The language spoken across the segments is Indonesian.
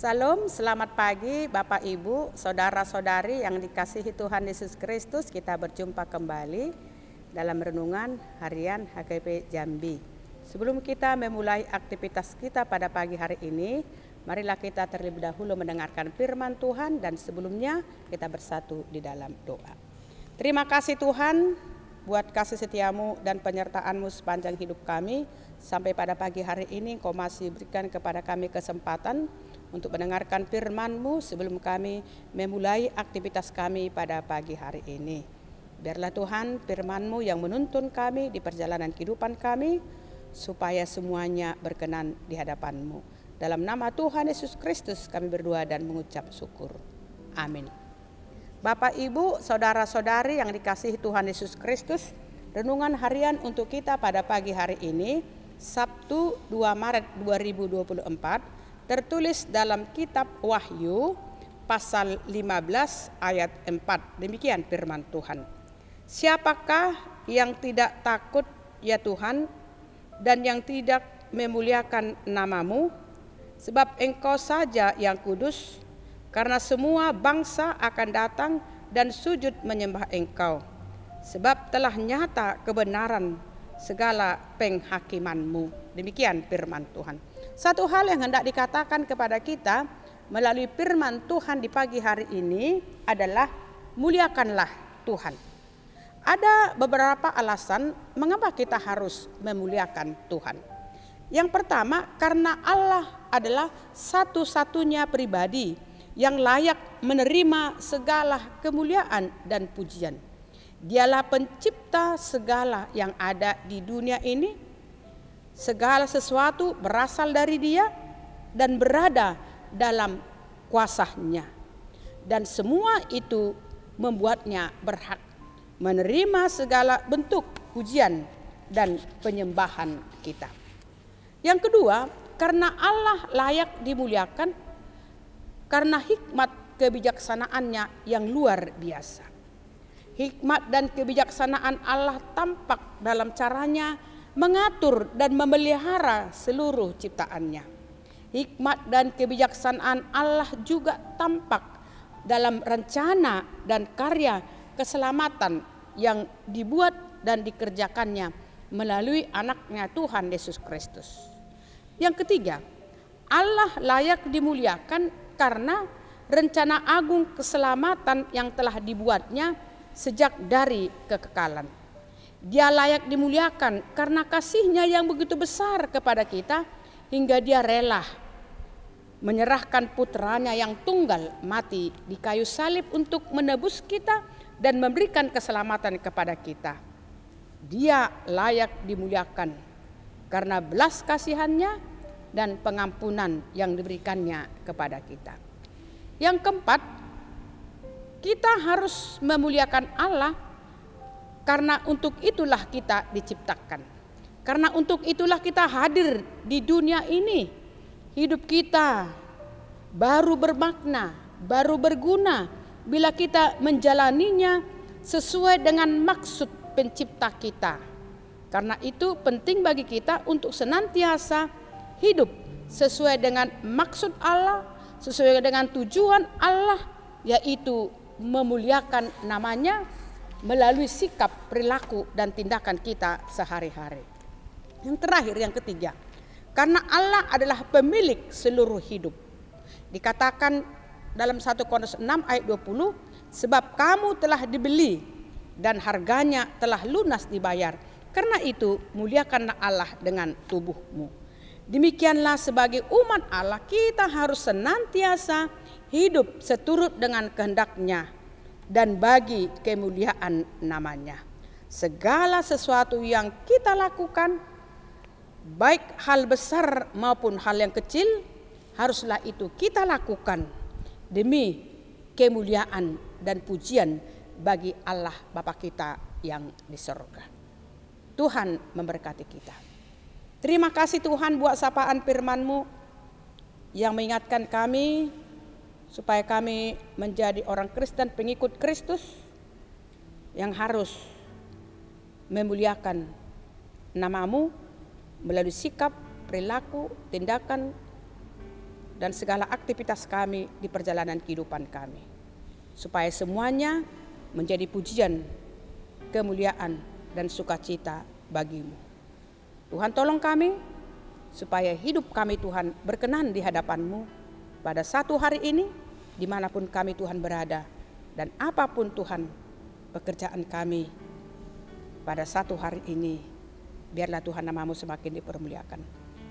Salam, selamat pagi Bapak Ibu, saudara-saudari yang dikasihi Tuhan Yesus Kristus. Kita berjumpa kembali dalam renungan harian HKP Jambi. Sebelum kita memulai aktivitas kita pada pagi hari ini, marilah kita terlebih dahulu mendengarkan firman Tuhan dan sebelumnya kita bersatu di dalam doa. Terima kasih Tuhan buat kasih setiamu dan penyertaan-Mu sepanjang hidup kami. Sampai pada pagi hari ini Engkau masih berikan kepada kami kesempatan untuk mendengarkan firman-Mu sebelum kami memulai aktivitas kami pada pagi hari ini. Biarlah Tuhan firman-Mu yang menuntun kami di perjalanan kehidupan kami, supaya semuanya berkenan di hadapan-Mu. Dalam nama Tuhan Yesus Kristus kami berdoa dan mengucap syukur. Amin. Bapak, Ibu, saudara-saudari yang dikasihi Tuhan Yesus Kristus, renungan harian untuk kita pada pagi hari ini, Sabtu 2 Maret 2024, tertulis dalam kitab Wahyu pasal 15 ayat 4. Demikian firman Tuhan. Siapakah yang tidak takut ya Tuhan dan yang tidak memuliakan nama-Mu? Sebab Engkau saja yang kudus, karena semua bangsa akan datang dan sujud menyembah Engkau. Sebab telah nyata kebenaran segala penghakiman-Mu. Demikian firman Tuhan. Satu hal yang hendak dikatakan kepada kita melalui firman Tuhan di pagi hari ini adalah muliakanlah Tuhan. Ada beberapa alasan mengapa kita harus memuliakan Tuhan. Yang pertama, karena Allah adalah satu-satunya pribadi yang layak menerima segala kemuliaan dan pujian. Dialah pencipta segala yang ada di dunia ini. Segala sesuatu berasal dari Dia dan berada dalam kuasa-Nya. Dan semua itu membuatnya berhak menerima segala bentuk pujian dan penyembahan kita. Yang kedua, karena Allah layak dimuliakan karena hikmat kebijaksanaannya yang luar biasa. Hikmat dan kebijaksanaan Allah tampak dalam caranya mengatur dan memelihara seluruh ciptaannya. Hikmat dan kebijaksanaan Allah juga tampak dalam rencana dan karya keselamatan yang dibuat dan dikerjakannya melalui anaknya Tuhan Yesus Kristus. Yang ketiga, Allah layak dimuliakan karena rencana agung keselamatan yang telah dibuatnya sejak dari kekekalan. Dia layak dimuliakan karena kasih-Nya yang begitu besar kepada kita hingga Dia rela menyerahkan putranya yang tunggal mati di kayu salib untuk menebus kita dan memberikan keselamatan kepada kita. Dia layak dimuliakan karena belas kasihan-Nya dan pengampunan yang diberikannya kepada kita. Yang keempat, kita harus memuliakan Allah karena untuk itulah kita diciptakan. Karena untuk itulah kita hadir di dunia ini. Hidup kita baru bermakna, baru berguna bila kita menjalaninya sesuai dengan maksud pencipta kita. Karena itu penting bagi kita untuk senantiasa hidup sesuai dengan maksud Allah, sesuai dengan tujuan Allah, yaitu memuliakan namanya melalui sikap, perilaku, dan tindakan kita sehari-hari. Yang terakhir, yang ketiga, karena Allah adalah pemilik seluruh hidup. Dikatakan dalam 1 Korintus 6 ayat 20, sebab kamu telah dibeli dan harganya telah lunas dibayar. Karena itu muliakanlah Allah dengan tubuhmu. Demikianlah sebagai umat Allah kita harus senantiasa hidup seturut dengan kehendak-Nya. dan bagi kemuliaan namanya. Segala sesuatu yang kita lakukan, baik hal besar maupun hal yang kecil, haruslah itu kita lakukan demi kemuliaan dan pujian bagi Allah Bapa kita yang di surga. Tuhan memberkati kita. Terima kasih Tuhan buat sapaan firman-Mu yang mengingatkan kami supaya kami menjadi orang Kristen pengikut Kristus yang harus memuliakan nama-Mu melalui sikap, perilaku, tindakan, dan segala aktivitas kami di perjalanan kehidupan kami. Supaya semuanya menjadi pujian, kemuliaan, dan sukacita bagi-Mu. Tuhan tolong kami supaya hidup kami Tuhan berkenan di hadapan-Mu pada satu hari ini dimanapun kami Tuhan berada. Dan apapun Tuhan pekerjaan kami pada satu hari ini, biarlah Tuhan nama-Mu semakin dipermuliakan.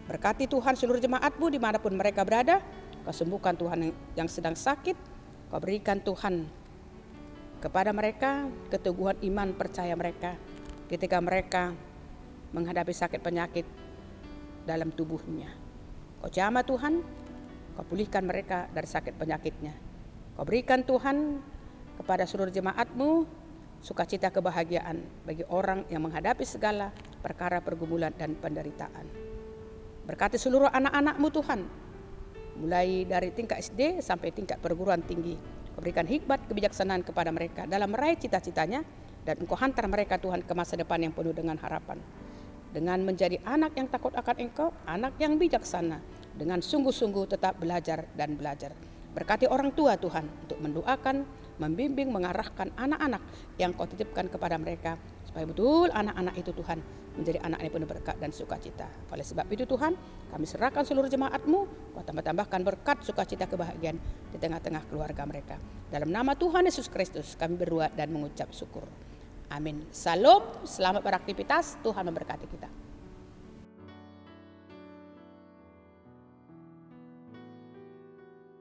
Berkati Tuhan seluruh jemaat-Mu dimanapun mereka berada. Kau sembuhkan Tuhan yang sedang sakit. Kau berikan Tuhan kepada mereka keteguhan iman percaya mereka ketika mereka menghadapi sakit penyakit dalam tubuhnya. Kau jamah Tuhan, Kau pulihkan mereka dari sakit penyakitnya. Kau berikan Tuhan kepada seluruh jemaat-Mu sukacita kebahagiaan bagi orang yang menghadapi segala perkara pergumulan dan penderitaan. Berkati seluruh anak-anak-Mu Tuhan, mulai dari tingkat SD sampai tingkat perguruan tinggi. Kau berikan hikmat kebijaksanaan kepada mereka dalam meraih cita-citanya, dan Engkau hantar mereka Tuhan ke masa depan yang penuh dengan harapan. Dengan menjadi anak yang takut akan Engkau, anak yang bijaksana, dengan sungguh-sungguh tetap belajar dan belajar. Berkati orang tua Tuhan untuk mendoakan, membimbing, mengarahkan anak-anak yang Kau titipkan kepada mereka, supaya betul anak-anak itu Tuhan menjadi anak yang penuh berkat dan sukacita. Oleh sebab itu Tuhan, kami serahkan seluruh jemaat-Mu, Kau tambah-tambahkan berkat, sukacita, kebahagiaan di tengah-tengah keluarga mereka. Dalam nama Tuhan Yesus Kristus kami berdoa dan mengucap syukur. Amin. Salam, selamat beraktivitas, Tuhan memberkati kita.